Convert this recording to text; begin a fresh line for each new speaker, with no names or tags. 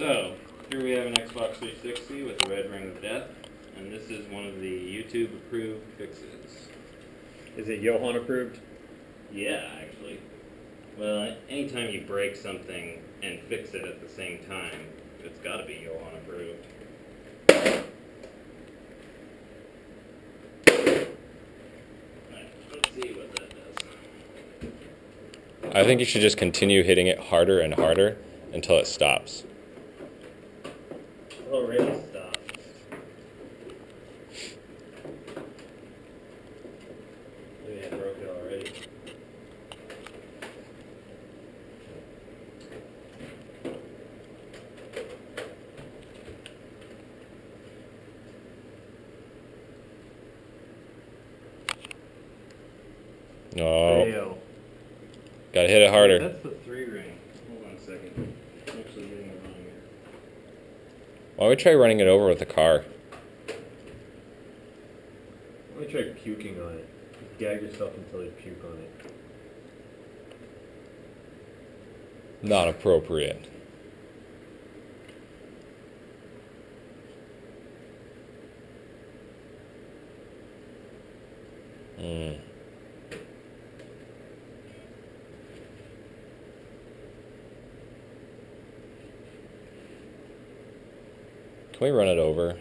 So, here we have an Xbox 360 with the red ring of death, and this is one of the YouTube approved fixes.
Is it Johan approved?
Yeah, actually. Well, anytime you break something and fix it at the same time, it's gotta be Johan approved. Alright, let's see what that does.
I think you should just continue hitting it harder and harder until it stops.
Oh, really? Stop. Maybe I broke it already.
No.
Fail.
Gotta hit it harder.
That's the 3 ring. Hold on a second. I'm actually getting it wrong here.
Why don't we try running it over with a car?
Let me try puking on it. Just gag yourself until you puke on it.
Not appropriate. Hmm. Can we run it over?